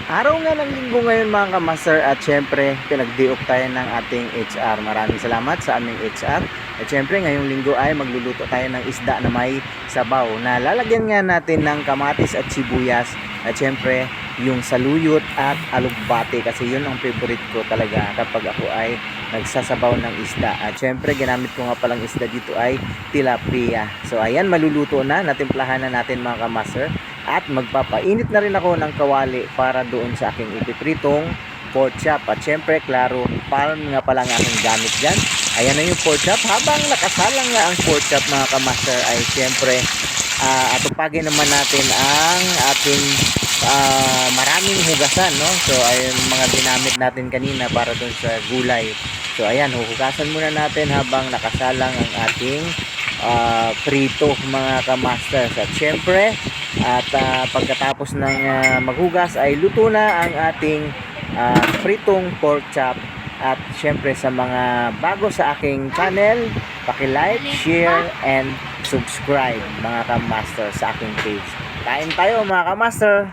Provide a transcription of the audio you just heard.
Araw nga ng linggo ngayon mga kamaster at syempre pinagdiok tayo ng ating HR. Maraming salamat sa aming HR. At syempre ngayong linggo ay magluluto tayo ng isda na may sabaw na lalagyan nga natin ng kamatis at sibuyas. At syempre yung saluyot at alugbate kasi yun ang favorite ko talaga kapag ako ay nagsasabaw ng isda. At syempre ginamit ko nga palang isda dito ay tilapia. So ayan, maluluto na, natimplahan na natin mga kamaster. At magpapainit na rin ako ng kawali para doon sa aking ipipritong pork chop. At syempre, klaro, palm nga pala ang aking gamit dyan. Ayan na yung pork chop. Habang nakasalang nga ang pork chop mga kamaster ay syempre, atupagin naman natin ang ating maraming hugasan. No? So, ayun mga ginamit natin kanina para doon sa gulay. So, ayan, huhugasan muna natin habang nakasalang ang ating prito mga kamasters. At syempre, pagkatapos ng maghugas ay luto na ang ating pritong pork chop. At syempre sa mga bago sa aking channel, paki-like, share, and subscribe mga kamaster sa aking page. Kain tayo mga kamaster!